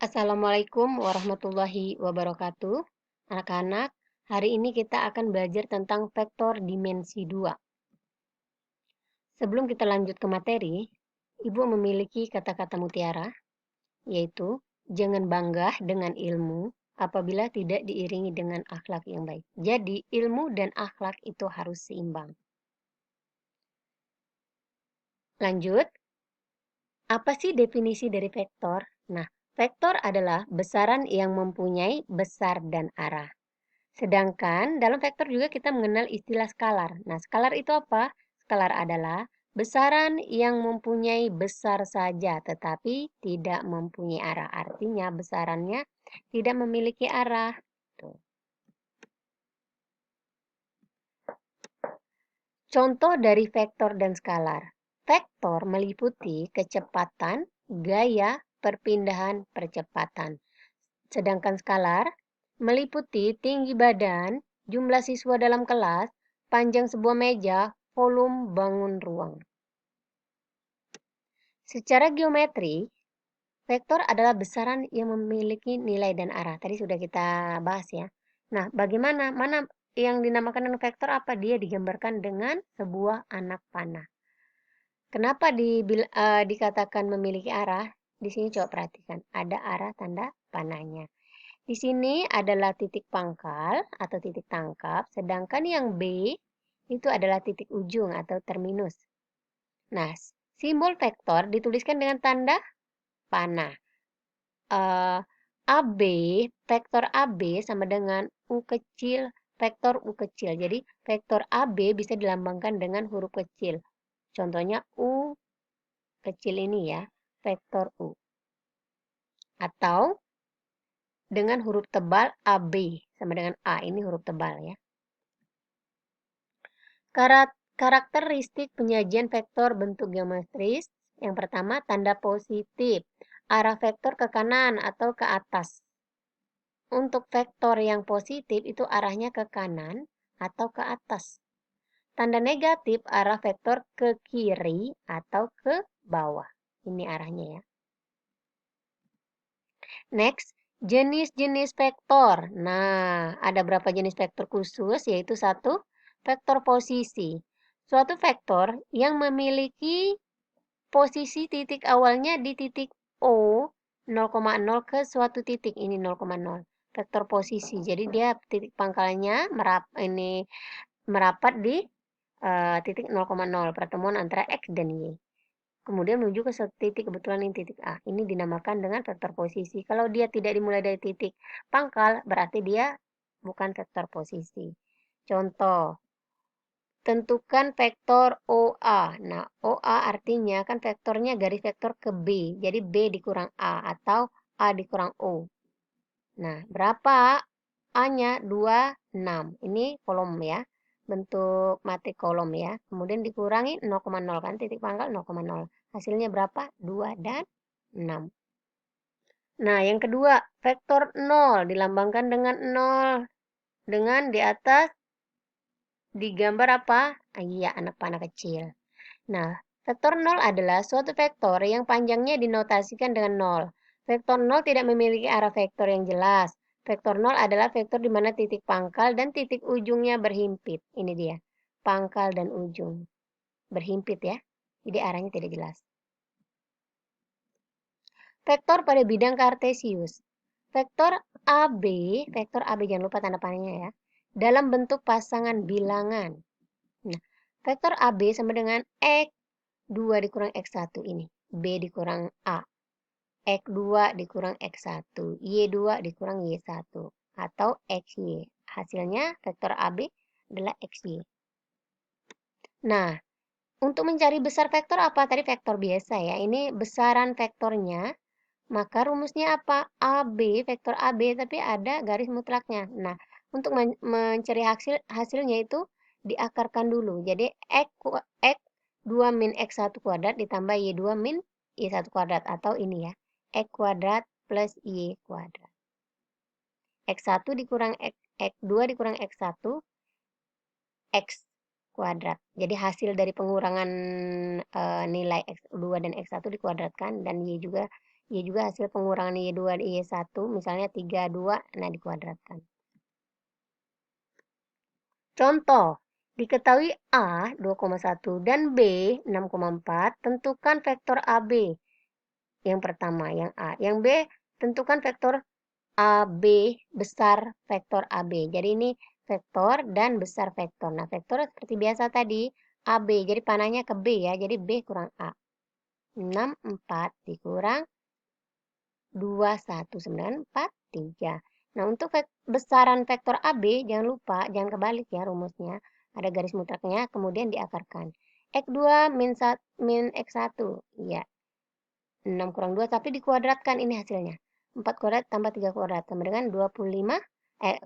Assalamualaikum warahmatullahi wabarakatuh. Anak-anak, hari ini kita akan belajar tentang vektor dimensi 2. Sebelum kita lanjut ke materi, Ibu memiliki kata-kata mutiara, yaitu jangan bangga dengan ilmu apabila tidak diiringi dengan akhlak yang baik. Jadi, ilmu dan akhlak itu harus seimbang. Lanjut, apa sih definisi dari vektor? Nah, vektor adalah besaran yang mempunyai besar dan arah. Sedangkan dalam vektor juga kita mengenal istilah skalar. Nah, skalar itu apa? Skalar adalah besaran yang mempunyai besar saja tetapi tidak mempunyai arah. Artinya besarannya tidak memiliki arah. Tuh. Contoh dari vektor dan skalar. Vektor meliputi kecepatan, gaya, perpindahan, percepatan. Sedangkan skalar meliputi tinggi badan, jumlah siswa dalam kelas, panjang sebuah meja, volume bangun ruang. Secara geometri, vektor adalah besaran yang memiliki nilai dan arah. Tadi sudah kita bahas ya. Nah, bagaimana? Mana yang dinamakan dengan vektor apa? Dia digambarkan dengan sebuah anak panah. Kenapa dikatakan memiliki arah? Di sini coba perhatikan, ada arah tanda panahnya. Di sini adalah titik pangkal atau titik tangkap, sedangkan yang B itu adalah titik ujung atau terminus. Nah, simbol vektor dituliskan dengan tanda panah. AB, vektor AB sama dengan U kecil, vektor U kecil. Jadi, vektor AB bisa dilambangkan dengan huruf kecil. Contohnya U kecil ini ya, vektor U. Atau dengan huruf tebal AB sama dengan A, ini huruf tebal ya. Karakteristik penyajian vektor bentuk geometris. Yang pertama, tanda positif. Arah vektor ke kanan atau ke atas. Untuk vektor yang positif itu arahnya ke kanan atau ke atas. Tanda negatif arah vektor ke kiri atau ke bawah. Ini arahnya ya. Next, jenis-jenis vektor. Nah, ada berapa jenis vektor khusus, yaitu satu, vektor posisi. Suatu vektor yang memiliki posisi titik awalnya di titik O 0,0 ke suatu titik, ini 0,0. Vektor posisi. Jadi dia titik pangkalnya merapat di titik 0,0, pertemuan antara X dan Y. Kemudian menuju ke satu titik, kebetulan ini titik A. Ini dinamakan dengan vektor posisi. Kalau dia tidak dimulai dari titik pangkal, berarti dia bukan vektor posisi. Contoh, tentukan vektor OA. Nah, OA artinya kan vektornya garis vektor ke B. Jadi B dikurang A atau A dikurang O. Nah, berapa A-nya? 2, 6. Ini kolom ya. Bentuk matrik kolom ya. Kemudian dikurangi 0,0 kan titik pangkal 0,0. Hasilnya berapa? 2 dan 6. Nah, yang kedua, vektor 0 dilambangkan dengan 0. Dengan di atas digambar apa? Iya, anak panah kecil. Nah, vektor 0 adalah suatu vektor yang panjangnya dinotasikan dengan 0. Vektor 0 tidak memiliki arah vektor yang jelas. Vektor 0 adalah vektor di mana titik pangkal dan titik ujungnya berhimpit. Ini dia, pangkal dan ujung. Berhimpit ya, jadi arahnya tidak jelas. Vektor pada bidang kartesius. Vektor AB, vektor AB jangan lupa tanda panahnya ya, dalam bentuk pasangan bilangan. Nah, vektor AB sama dengan X 2 dikurang X1 ini. B dikurang A. X2 dikurang X1. Y2 dikurang Y1. Atau XY. Hasilnya vektor AB adalah XY. Nah, untuk mencari besar vektor apa? Tadi vektor biasa ya. Ini besaran vektornya. Maka rumusnya apa? AB, vektor AB, tapi ada garis mutlaknya. Nah, untuk mencari hasilnya itu diakarkan dulu. Jadi, X 2 min X1 kuadrat ditambah Y2 min Y1 kuadrat. Atau ini ya, X kuadrat plus Y kuadrat. X1 dikurang X2 dikurang X1, X kuadrat. Jadi hasil dari pengurangan nilai X2 dan X1 dikuadratkan dan Y juga Y juga hasil pengurangan Y2 dan Y1, misalnya 32, nah dikuadratkan. Contoh, diketahui A 2,1 dan B 6,4, tentukan vektor AB. Yang pertama, yang A. Yang B, tentukan vektor AB besar vektor AB. Jadi ini vektor dan besar vektor. Nah, vektor seperti biasa tadi, AB. Jadi panahnya ke B ya. Jadi B kurang A. 64 dikurang 21, 9, 4, 3. Nah, untuk besaran vektor AB, jangan lupa, jangan kebalik ya rumusnya. Ada garis mutlaknya, kemudian diakarkan. X2 min X1. Iya. 6 kurang 2, tapi dikuadratkan ini hasilnya. 4 kuadrat tambah 3 kuadrat sama dengan 25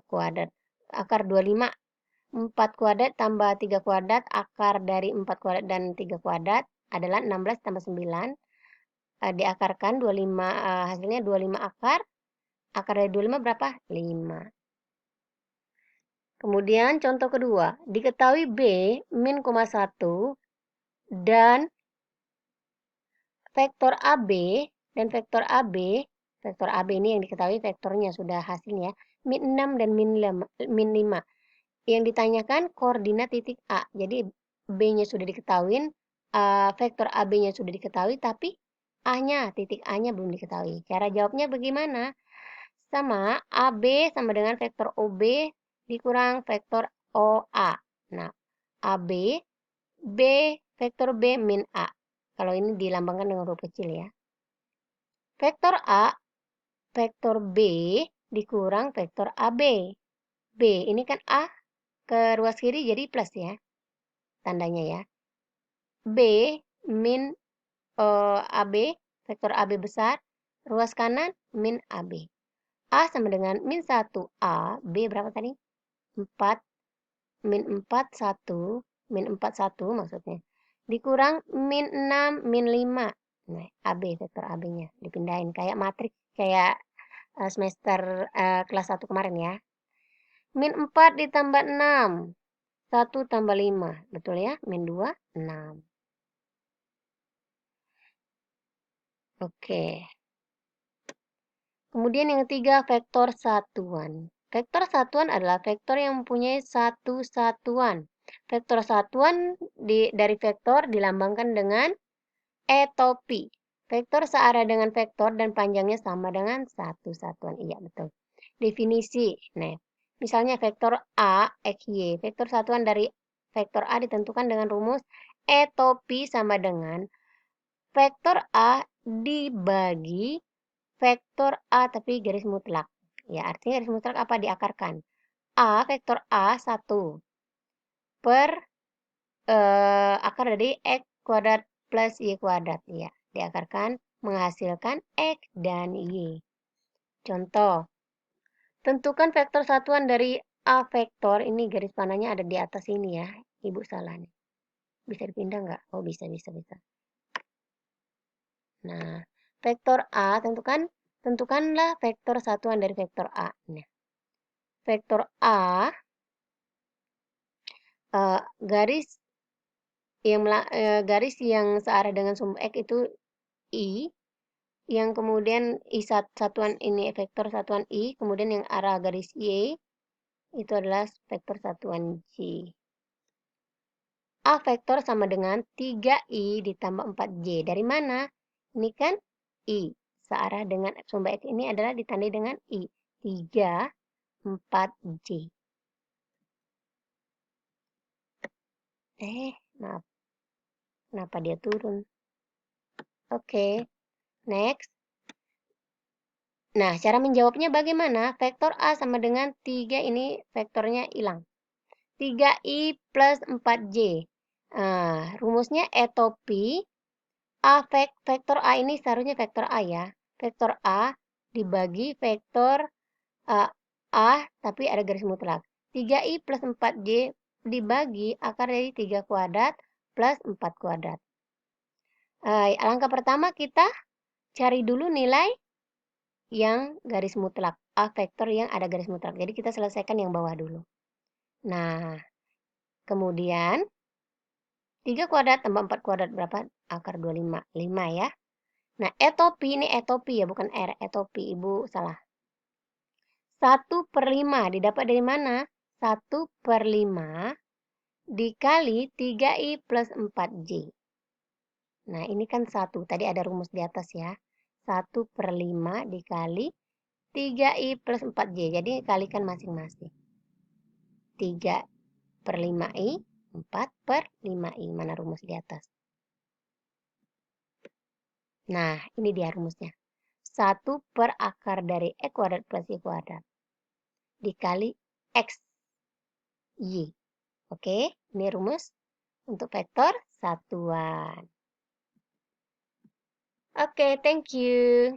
kuadrat. Akar 25. 4 kuadrat tambah 3 kuadrat, akar dari 4 kuadrat dan 3 kuadrat adalah 16 tambah 9. Diakarkan 25, hasilnya 25 akar. Akar dari 25 berapa? 5. Kemudian contoh kedua, diketahui B min, 1 dan vektor AB dan vektor AB ini yang diketahui vektornya sudah hasilnya min 6 dan min 5. Yang ditanyakan koordinat titik A. Jadi B-nya sudah diketahui, vektor AB-nya sudah diketahui, tapi A-nya, titik A-nya belum diketahui. Cara jawabnya bagaimana? Sama AB sama dengan vektor OB dikurang vektor OA. Nah, AB, B, vektor B min A. Kalau ini dilambangkan dengan huruf kecil ya. Vektor A, vektor B dikurang vektor AB. B, ini kan A ke ruas kiri jadi plus ya, tandanya ya. B min AB, vektor AB besar, ruas kanan min AB. A sama dengan min 1 A, B berapa tadi? 4, min 4, 1, min 4, 1 maksudnya. Dikurang min 6, min 5. Nah, AB, vektor AB-nya. Dipindahin, kayak matriks, kayak semester kelas 1 kemarin ya. Min 4 ditambah 6. 1 tambah 5. Betul ya? Min 2, 6. Oke. Kemudian yang ketiga, vektor satuan. Vektor satuan adalah vektor yang mempunyai satu satuan. Vektor satuan dari vektor dilambangkan dengan E topi. Vektor searah dengan vektor dan panjangnya sama dengan satu satuan. Iya, betul. Definisi. Nah, misalnya vektor A, X, Y. Vektor satuan dari vektor A ditentukan dengan rumus E topi sama dengan vektor A dibagi vektor A tapi garis mutlak. Ya, artinya garis mutlak apa? Diakarkan. A, vektor A 1 per akar dari X kuadrat plus Y kuadrat. Ya, diakarkan menghasilkan X dan Y. Contoh, tentukan vektor satuan dari A vektor. Ini garis panahnya ada di atas ini ya. Ibu salah nih. Bisa dipindah nggak? Oh, bisa. Nah, vektor A, tentukanlah vektor satuan dari vektor A. Nah, vektor A, garis yang searah dengan sumbu X itu I, yang kemudian satuan ini vektor satuan I, kemudian yang arah garis Y itu adalah vektor satuan J. A vektor sama dengan 3I ditambah 4J. Dari mana? Ini kan I. Searah dengan sumbu X ini adalah ditandai dengan I. 3, 4J. Maaf. Kenapa dia turun? Oke. Next. Nah, cara menjawabnya bagaimana? Vektor A sama dengan 3, ini vektornya hilang. 3I plus 4J. Rumusnya E topi. Vektor A ini seharusnya vektor A ya. Vektor A dibagi vektor A, tapi ada garis mutlak. 3I plus 4J dibagi akar dari 3 kuadrat plus 4 kuadrat. Langkah pertama kita cari dulu nilai yang garis mutlak. A vektor yang ada garis mutlak. Jadi kita selesaikan yang bawah dulu. Nah, kemudian 3 kuadrat tambah 4 kuadrat berapa? Akar 25. 5 ya. Nah, etopi ini etopi ya, bukan R. Etopi, Ibu salah. 1/5 didapat dari mana? 1/5 dikali 3I plus 4J. Nah, ini kan 1. Tadi ada rumus di atas ya. 1/5 dikali 3I plus 4J. Jadi kalikan masing-masing. 3/5I, 4/5I. Mana rumus di atas? Nah, ini dia rumusnya. 1/akar dari X kuadrat plus Y kuadrat. Dikali X, Y. Oke, ini rumus untuk vektor satuan. Oke, thank you.